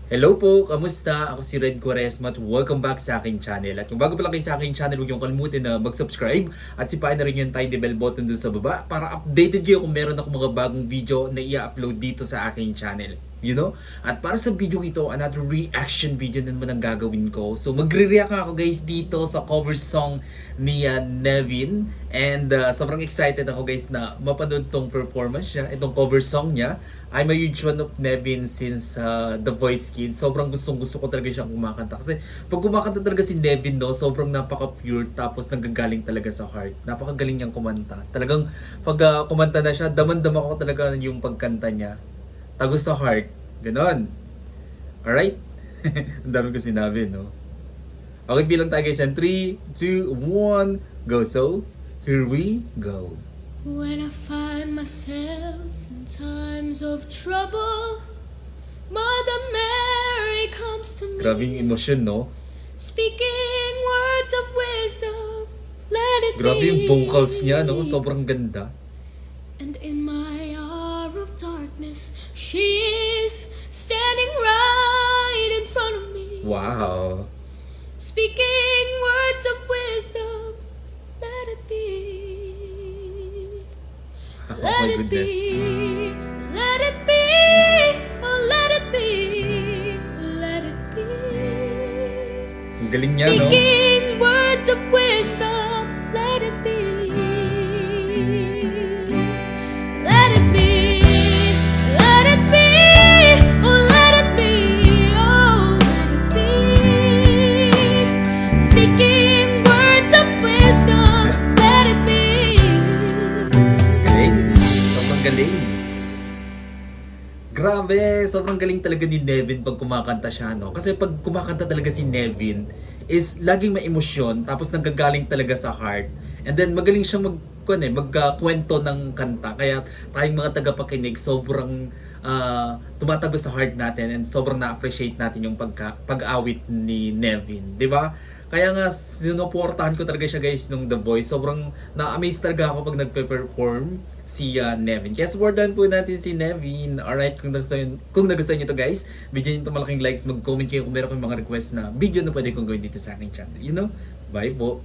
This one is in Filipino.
Hello po, kamusta? Ako si Red Quaresma at welcome back sa aking channel. At kung bago pa lang kayo sa aking channel, huwag niyong kalimutan na mag-subscribe at sipain na rin yung tiny bell button dun sa baba para updated kayo kung meron ako mga bagong video na i-upload dito sa aking channel. At para sa video ito, another reaction video na naman ang gagawin ko. So magre-react ako guys dito sa cover song ni Nevin. And sobrang excited ako guys na mapanood tong performance niya, itong cover song niya. I'm a huge fan of Nevin since The Voice Kids. Sobrang gustong-gusto ko talaga siyang kumakanta. Kasi pag kumakanta talaga si Nevin, no, sobrang napaka-pure tapos nanggagaling talaga sa heart. Napakagaling niyang kumanta. Talagang pag kumanta na siya, daman-dama ko talaga yung pagkanta niya. Tagos sa heart. Ganon. Alright? Ang dami ko sinabi, no? Okay, bilang tayo guys. 3, 2, 1, go. So, here we go. When I find myself in times of trouble, Mother Mary comes to me. Grabe yung emosyon, no? Speaking words of wisdom, let it Grabe be. yung vocals niya, no? Sobrang ganda. And in my hour of darkness, she is standing right in front of me. Wow. Speaking words of wisdom, let it be. Oh Let my it goodness. be. Let it be. Oh, let it be. Let it be. Ang galing niya, no? Speaking words of wisdom, let it be. Let it be. Let it be. Oh, let it be. Oh, let it be. Speaking words of wisdom, let it be. Galing. Sobrang galing. Grabe, sobrang galing talaga ni Nevin pag kumakanta siya, no? Kasi pag kumakanta talaga si Nevin is laging may emosyon tapos nanggagaling talaga sa heart. And then magaling siyang magkwento ng kanta. Kaya tayong mga tagapakinig sobrang tumatagos sa heart natin and sobrang na-appreciate natin yung pag-awit ni Nevin, 'di ba? Kaya nga sinuportahan ko talaga siya guys nung The Voice. Sobrang na-amaze talaga ako pag nagpe-perform si Nevin. Kaya supportan po natin si Nevin. Alright, kung nagustuhan nyo to guys, bigyan nyo ito malaking likes, mag-comment kayo kung meron kayong mga request na video na pwede kong gawin dito sa aking channel. Bye po!